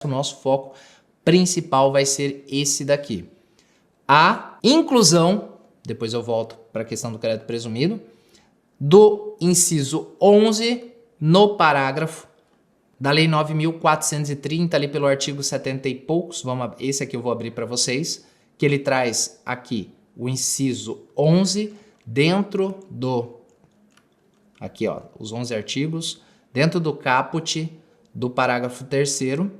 o nosso foco principal vai ser esse daqui. A inclusão, depois eu volto para a questão do crédito presumido, do inciso 11 no parágrafo da Lei 9.430, ali pelo artigo 70 e poucos, esse aqui eu vou abrir para vocês, que ele traz aqui o inciso 11 dentro do, aqui ó, os 11 artigos, dentro do caput do parágrafo 3º,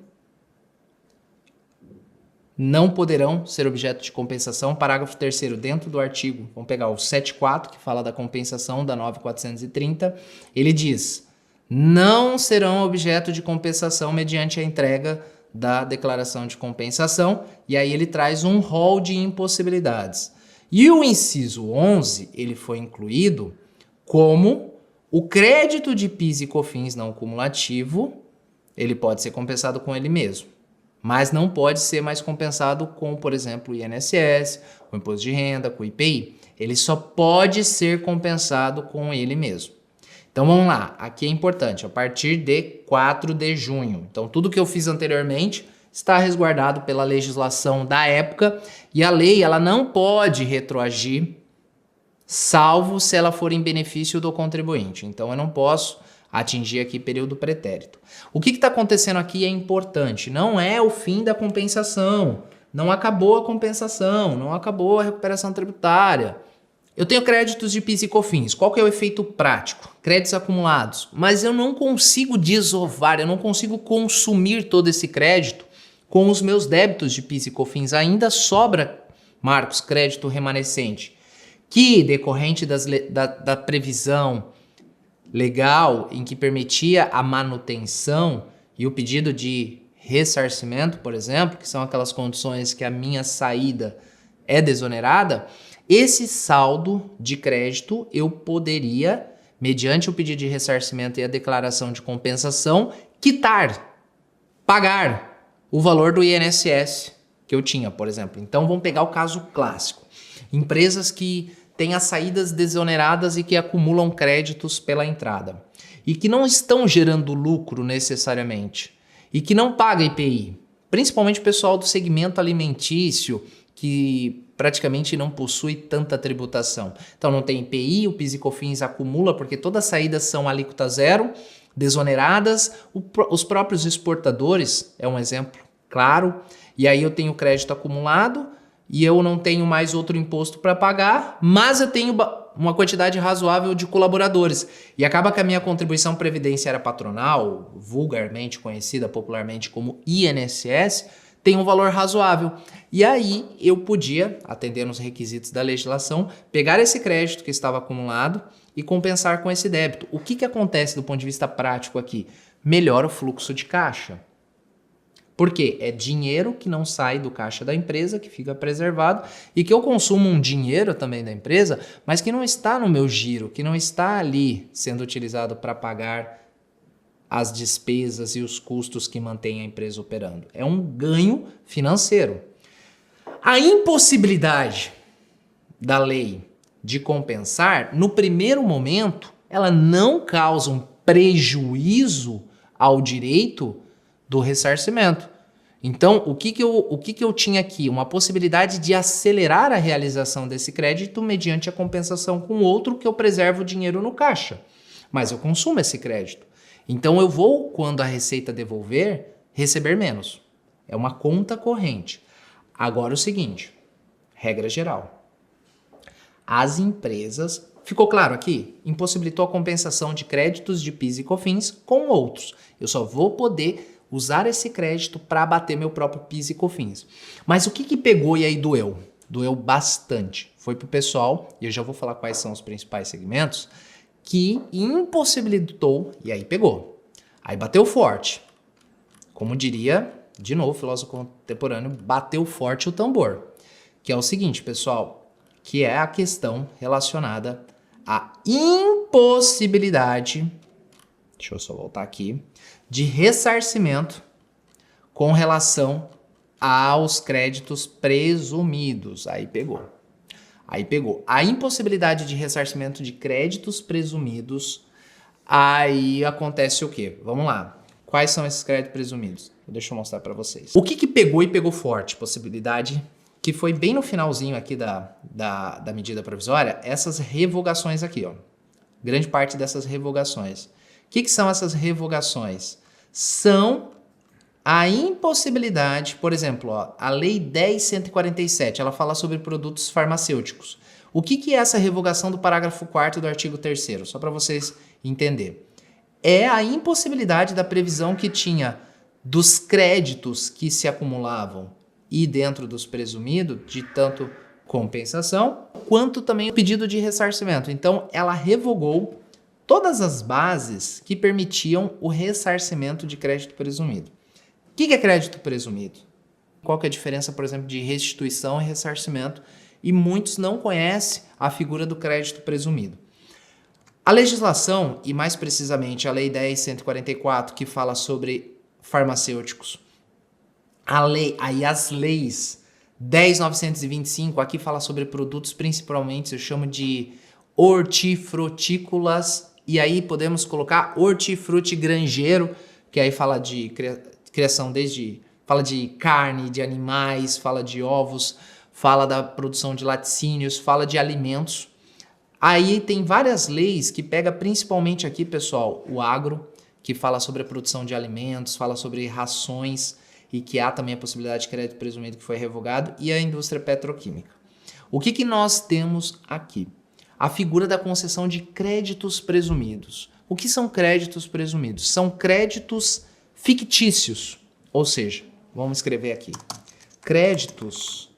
não poderão ser objeto de compensação. Parágrafo 3º dentro do artigo, vamos pegar o 7.4, que fala da compensação da 9.430, ele diz: não serão objeto de compensação mediante a entrega da declaração de compensação, e aí ele traz um rol de impossibilidades. E o inciso 11, ele foi incluído como o crédito de PIS e COFINS não cumulativo, ele pode ser compensado com ele mesmo, mas não pode ser mais compensado com, por exemplo, o INSS, com o Imposto de Renda, com o IPI. Ele só pode ser compensado com ele mesmo. Então vamos lá, aqui é importante, a partir de 4 de junho. Então tudo que eu fiz anteriormente está resguardado pela legislação da época, e a lei ela não pode retroagir, salvo se ela for em benefício do contribuinte. Então eu não posso atingir aqui período pretérito. O que está acontecendo aqui é importante, não é o fim da compensação, não acabou a compensação, não acabou a recuperação tributária. Eu tenho créditos de PIS e COFINS, qual que é o efeito prático? Créditos acumulados, mas eu não consigo desovar, eu não consigo consumir todo esse crédito com os meus débitos de PIS e COFINS, ainda sobra, Marcos, crédito remanescente, que decorrente da previsão legal em que permitia a manutenção e o pedido de ressarcimento, por exemplo, que são aquelas condições que a minha saída é desonerada, esse saldo de crédito eu poderia, mediante o pedido de ressarcimento e a declaração de compensação, quitar, pagar o valor do INSS que eu tinha, por exemplo. Então vamos pegar o caso clássico. Empresas que têm as saídas desoneradas e que acumulam créditos pela entrada e que não estão gerando lucro necessariamente e que não paga IPI, principalmente o pessoal do segmento alimentício que praticamente não possui tanta tributação. Então não tem IPI, o PIS e COFINS acumula porque todas as saídas são alíquota zero, desoneradas, os próprios exportadores é um exemplo claro, e aí eu tenho crédito acumulado e eu não tenho mais outro imposto para pagar, mas eu tenho uma quantidade razoável de colaboradores. E acaba que a minha contribuição previdenciária patronal, vulgarmente conhecida popularmente como INSS, tem um valor razoável. E aí eu podia, atendendo os requisitos da legislação, pegar esse crédito que estava acumulado e compensar com esse débito. O que acontece do ponto de vista prático aqui? Melhora o fluxo de caixa. Por quê? É dinheiro que não sai do caixa da empresa, que fica preservado, e que eu consumo um dinheiro também da empresa, mas que não está no meu giro, que não está ali sendo utilizado para pagar as despesas e os custos que mantém a empresa operando. É um ganho financeiro. A impossibilidade da lei de compensar, no primeiro momento, ela não causa um prejuízo ao direito do ressarcimento. Então, o que eu tinha aqui? Uma possibilidade de acelerar a realização desse crédito mediante a compensação com outro que eu preservo o dinheiro no caixa. Mas eu consumo esse crédito. Então eu vou, quando a Receita devolver, receber menos. É uma conta corrente. Agora o seguinte, regra geral. As empresas, ficou claro aqui? Impossibilitou a compensação de créditos de PIS e COFINS com outros. Eu só vou poder usar esse crédito para abater meu próprio PIS e COFINS. Mas o que pegou e aí doeu? Doeu bastante. Foi pro pessoal, e eu já vou falar quais são os principais segmentos, que impossibilitou, e aí pegou. Aí bateu forte. Como diria, de novo, o filósofo contemporâneo, bateu forte o tambor. Que é o seguinte, pessoal, que é a questão relacionada à impossibilidade, deixa eu só voltar aqui, de ressarcimento com relação aos créditos presumidos. Aí pegou. A impossibilidade de ressarcimento de créditos presumidos, aí acontece o quê? Vamos lá. Quais são esses créditos presumidos? Deixa eu mostrar para vocês. O que pegou e pegou forte? Possibilidade que foi bem no finalzinho aqui da medida provisória, essas revogações aqui, ó. Grande parte dessas revogações. O que são essas revogações? São a impossibilidade, por exemplo, ó, a Lei 10.147, ela fala sobre produtos farmacêuticos. O que é essa revogação do parágrafo 4º do artigo 3º? Só para vocês entenderem. É a impossibilidade da previsão que tinha dos créditos que se acumulavam e dentro dos presumidos, de tanto compensação, quanto também o pedido de ressarcimento. Então, ela revogou todas as bases que permitiam o ressarcimento de crédito presumido. O que é crédito presumido? Qual que é a diferença, por exemplo, de restituição e ressarcimento? E muitos não conhecem a figura do crédito presumido. A legislação, e mais precisamente a Lei 10.144, que fala sobre farmacêuticos, as leis 10.925, aqui fala sobre produtos principalmente, eu chamo de hortifrutícolas, e aí podemos colocar hortifrutigranjeiro, que aí fala de criação fala de carne, de animais, fala de ovos, fala da produção de laticínios, fala de alimentos. Aí tem várias leis que pega principalmente aqui, pessoal, o agro, que fala sobre a produção de alimentos, fala sobre rações e que há também a possibilidade de crédito presumido que foi revogado, e a indústria petroquímica. O que nós temos aqui? A figura da concessão de créditos presumidos. O que são créditos presumidos? São créditos fictícios, ou seja, vamos escrever aqui, créditos,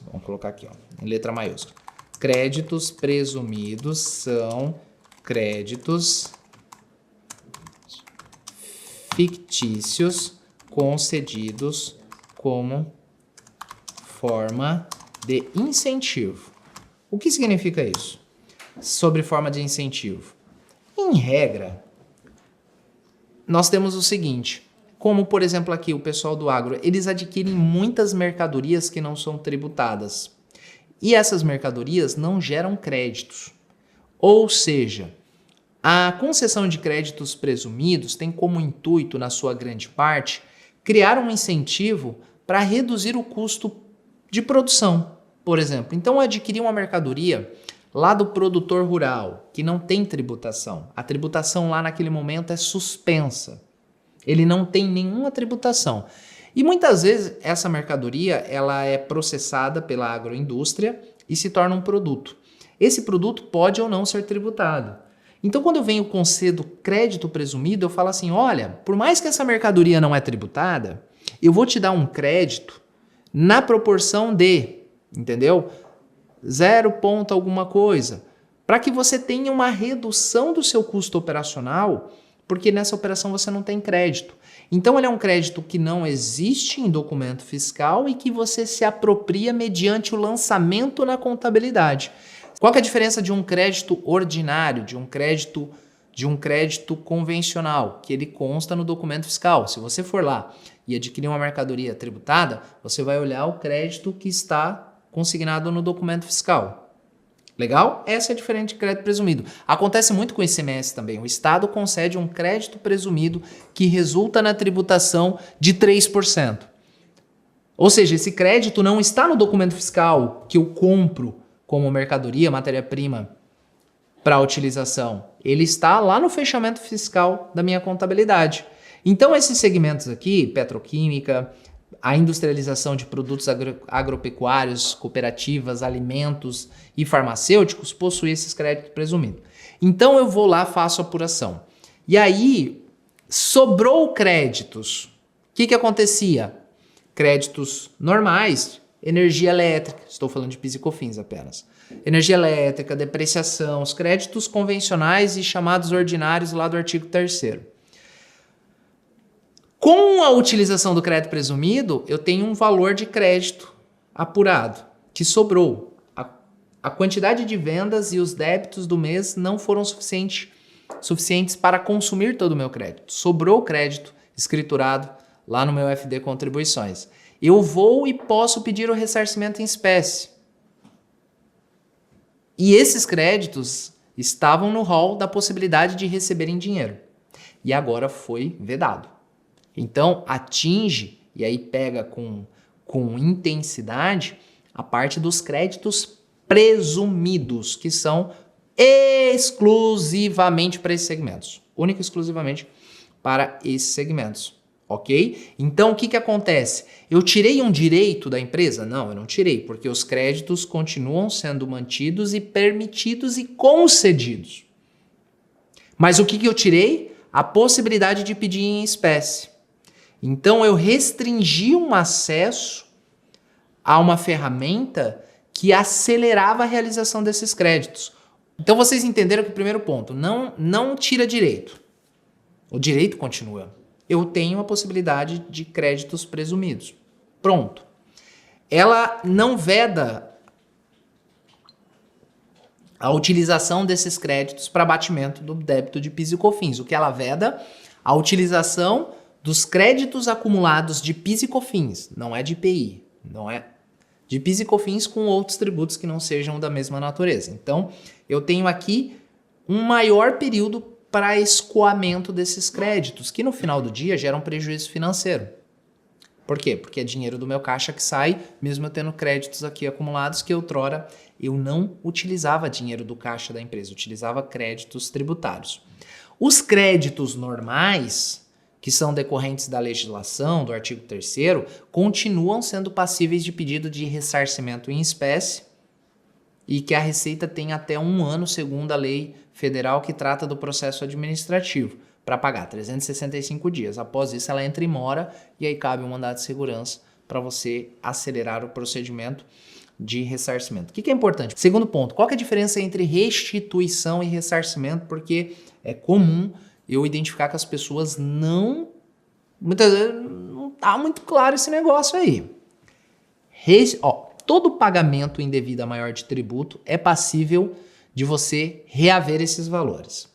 vamos colocar aqui, ó, em letra maiúscula. Créditos presumidos são créditos fictícios concedidos como forma de incentivo. O que significa isso? Sobre forma de incentivo. Em regra, nós temos o seguinte, como por exemplo aqui o pessoal do agro, eles adquirem muitas mercadorias que não são tributadas. E essas mercadorias não geram créditos. Ou seja, a concessão de créditos presumidos tem como intuito, na sua grande parte, criar um incentivo para reduzir o custo de produção, por exemplo. Então, adquirir uma mercadoria lá do produtor rural, que não tem tributação. A tributação lá naquele momento é suspensa. Ele não tem nenhuma tributação. E muitas vezes essa mercadoria ela é processada pela agroindústria e se torna um produto. Esse produto pode ou não ser tributado. Então, quando eu venho concedo crédito presumido, eu falo assim, olha, por mais que essa mercadoria não é tributada, eu vou te dar um crédito na proporção de, entendeu? 0 ponto alguma coisa, para que você tenha uma redução do seu custo operacional, porque nessa operação você não tem crédito. Então, ele é um crédito que não existe em documento fiscal e que você se apropria mediante o lançamento na contabilidade. Qual que é a diferença de um crédito ordinário, de um crédito convencional, que ele consta no documento fiscal? Se você for lá e adquirir uma mercadoria tributada, você vai olhar o crédito que está consignado no documento fiscal. Legal? Essa é a diferença de crédito presumido. Acontece muito com o ICMS também. O Estado concede um crédito presumido que resulta na tributação de 3%. Ou seja, esse crédito não está no documento fiscal que eu compro como mercadoria, matéria-prima para utilização. Ele está lá no fechamento fiscal da minha contabilidade. Então, esses segmentos aqui, petroquímica, a industrialização de produtos agropecuários, cooperativas, alimentos e farmacêuticos possuem esses créditos presumidos. Então eu vou lá, faço a apuração. E aí, sobrou créditos. O que acontecia? Créditos normais, energia elétrica, estou falando de PIS e COFINS apenas. Energia elétrica, depreciação, os créditos convencionais e chamados ordinários lá do artigo 3º. Com a utilização do crédito presumido, eu tenho um valor de crédito apurado, que sobrou. A quantidade de vendas e os débitos do mês não foram suficientes para consumir todo o meu crédito. Sobrou crédito escriturado lá no meu FD Contribuições. Eu vou e posso pedir o ressarcimento em espécie. E esses créditos estavam no rol da possibilidade de receber em dinheiro. e agora foi vedado. Então, atinge, e aí pega com intensidade, a parte dos créditos presumidos, que são exclusivamente para esses segmentos. Única e exclusivamente para esses segmentos, ok? Então, o que acontece? Eu tirei um direito da empresa? Não, eu não tirei, porque os créditos continuam sendo mantidos e permitidos e concedidos. Mas o que eu tirei? A possibilidade de pedir em espécie. Então, eu restringi um acesso a uma ferramenta que acelerava a realização desses créditos. Então, vocês entenderam que o primeiro ponto, não tira direito. O direito continua. Eu tenho a possibilidade de créditos presumidos. Pronto. Ela não veda a utilização desses créditos para abatimento do débito de PIS e COFINS. O que ela veda? A utilização dos créditos acumulados de PIS e COFINS. Não é de IPI, não é de PIS e COFINS com outros tributos que não sejam da mesma natureza. Então, eu tenho aqui um maior período para escoamento desses créditos, que no final do dia geram prejuízo financeiro. Por quê? Porque é dinheiro do meu caixa que sai, mesmo eu tendo créditos aqui acumulados, que outrora eu não utilizava dinheiro do caixa da empresa, utilizava créditos tributários. Os créditos normais, que são decorrentes da legislação, do artigo 3º, continuam sendo passíveis de pedido de ressarcimento em espécie e que a Receita tem até 1 ano, segundo a lei federal que trata do processo administrativo, para pagar 365 dias. Após isso, ela entra em mora e aí cabe um mandado de segurança para você acelerar o procedimento de ressarcimento. O que é importante? Segundo ponto, qual que é a diferença entre restituição e ressarcimento? Porque é comum eu identificar que as pessoas muitas vezes não tá muito claro esse negócio aí. Todo pagamento indevido a maior de tributo é passível de você reaver esses valores.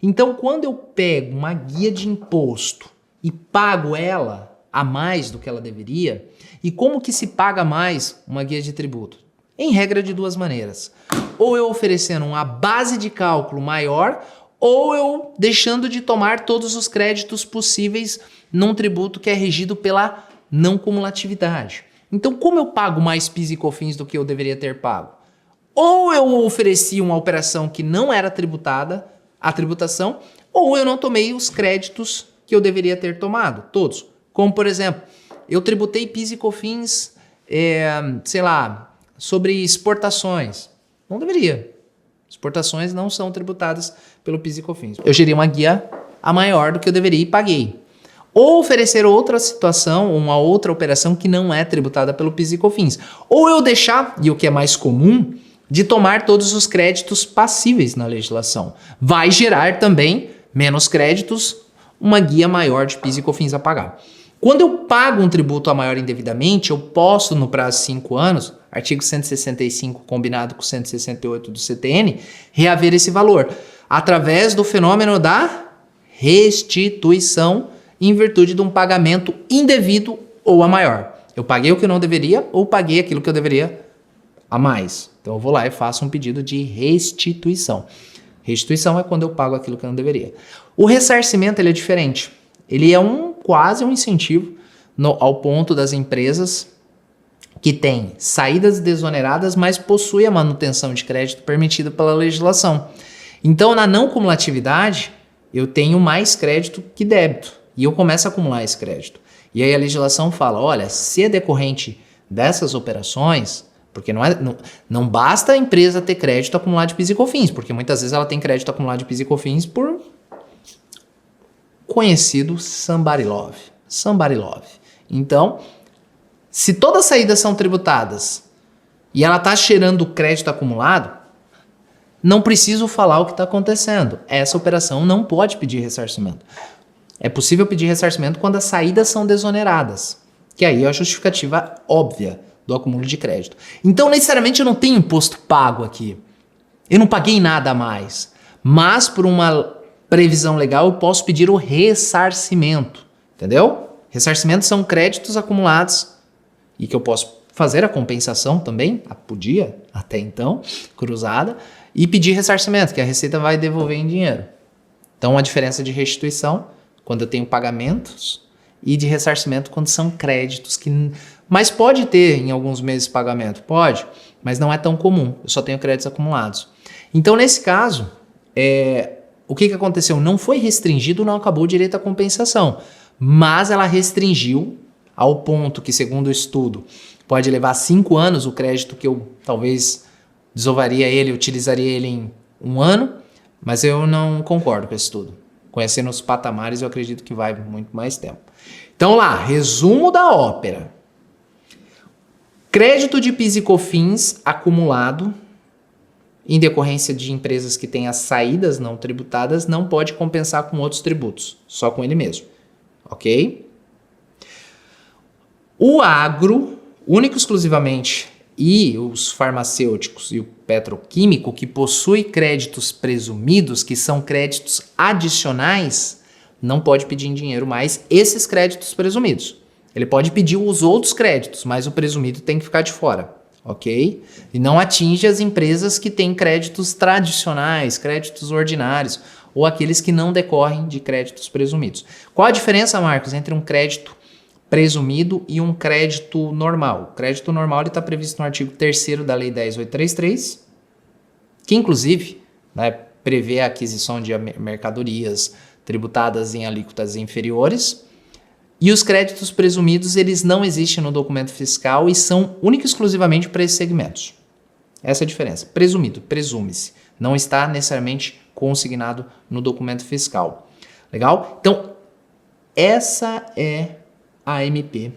Então, quando eu pego uma guia de imposto e pago ela a mais do que ela deveria, e como que se paga mais uma guia de tributo? Em regra, de 2 maneiras. Ou eu oferecendo uma base de cálculo maior, ou eu deixando de tomar todos os créditos possíveis num tributo que é regido pela não cumulatividade. Então, como eu pago mais PIS e COFINS do que eu deveria ter pago? Ou eu ofereci uma operação que não era tributada, a tributação, ou eu não tomei os créditos que eu deveria ter tomado, todos. Como, por exemplo, eu tributei PIS e COFINS, sobre exportações. Não deveria. Exportações não são tributadas pelo PIS e COFINS. Eu gerei uma guia a maior do que eu deveria e paguei. Ou oferecer outra situação, uma outra operação que não é tributada pelo PIS e COFINS. Ou eu deixar, e o que é mais comum, de tomar todos os créditos passíveis na legislação. Vai gerar também menos créditos, uma guia maior de PIS e COFINS a pagar. Quando eu pago um tributo a maior indevidamente, eu posso, no prazo de 5 anos, artigo 165 combinado com 168 do CTN, reaver esse valor, através do fenômeno da restituição em virtude de um pagamento indevido ou a maior. Eu paguei o que eu não deveria ou paguei aquilo que eu deveria a mais. Então eu vou lá e faço um pedido de restituição. Restituição é quando eu pago aquilo que eu não deveria. O ressarcimento ele é diferente. Ele é quase um incentivo ao ponto das empresas que têm saídas desoneradas, mas possui a manutenção de crédito permitida pela legislação. Então, na não cumulatividade, eu tenho mais crédito que débito e eu começo a acumular esse crédito. E aí a legislação fala, olha, se é decorrente dessas operações, porque não basta a empresa ter crédito acumulado de PIS e COFINS, porque muitas vezes ela tem crédito acumulado de PIS e COFINS por conhecido somebody love. Somebody love. Então, se todas as saídas são tributadas e ela está gerando crédito acumulado, não preciso falar o que está acontecendo. Essa operação não pode pedir ressarcimento. É possível pedir ressarcimento quando as saídas são desoneradas, que aí é a justificativa óbvia do acúmulo de crédito. Então, necessariamente, eu não tenho imposto pago aqui. Eu não paguei nada a mais. Mas, por uma previsão legal, eu posso pedir o ressarcimento. Entendeu? Ressarcimentos são créditos acumulados e que eu posso fazer a compensação também, podia, até então, cruzada, e pedir ressarcimento, que a Receita vai devolver em dinheiro. Então, a diferença de restituição, quando eu tenho pagamentos, e de ressarcimento, quando são créditos. Mas pode ter, em alguns meses, pagamento? Pode, mas não é tão comum. Eu só tenho créditos acumulados. Então, nesse caso, o que aconteceu? Não foi restringido, não acabou o direito à compensação, mas ela restringiu ao ponto que, segundo o estudo, pode levar 5 anos o crédito que eu talvez desovaria ele, utilizaria ele em 1 ano, mas eu não concordo com esse estudo. Conhecendo os patamares, eu acredito que vai muito mais tempo. Então lá, resumo da ópera. Crédito de PIS e COFINS acumulado em decorrência de empresas que têm as saídas não tributadas não pode compensar com outros tributos, só com ele mesmo, ok? O agro, único e exclusivamente, e os farmacêuticos e o petroquímico que possui créditos presumidos, que são créditos adicionais, não pode pedir em dinheiro mais esses créditos presumidos. Ele pode pedir os outros créditos, mas o presumido tem que ficar de fora, ok? E não atinge as empresas que têm créditos tradicionais, créditos ordinários, ou aqueles que não decorrem de créditos presumidos. Qual a diferença, Marcos, entre um crédito presumido e um crédito normal? O crédito normal está previsto no artigo 3º da Lei 10.833, que inclusive, né, prevê a aquisição de mercadorias tributadas em alíquotas inferiores. E os créditos presumidos, eles não existem no documento fiscal e são única e exclusivamente para esses segmentos. Essa é a diferença. Presumido, presume-se. Não está necessariamente consignado no documento fiscal. Legal? Então, essa é a MP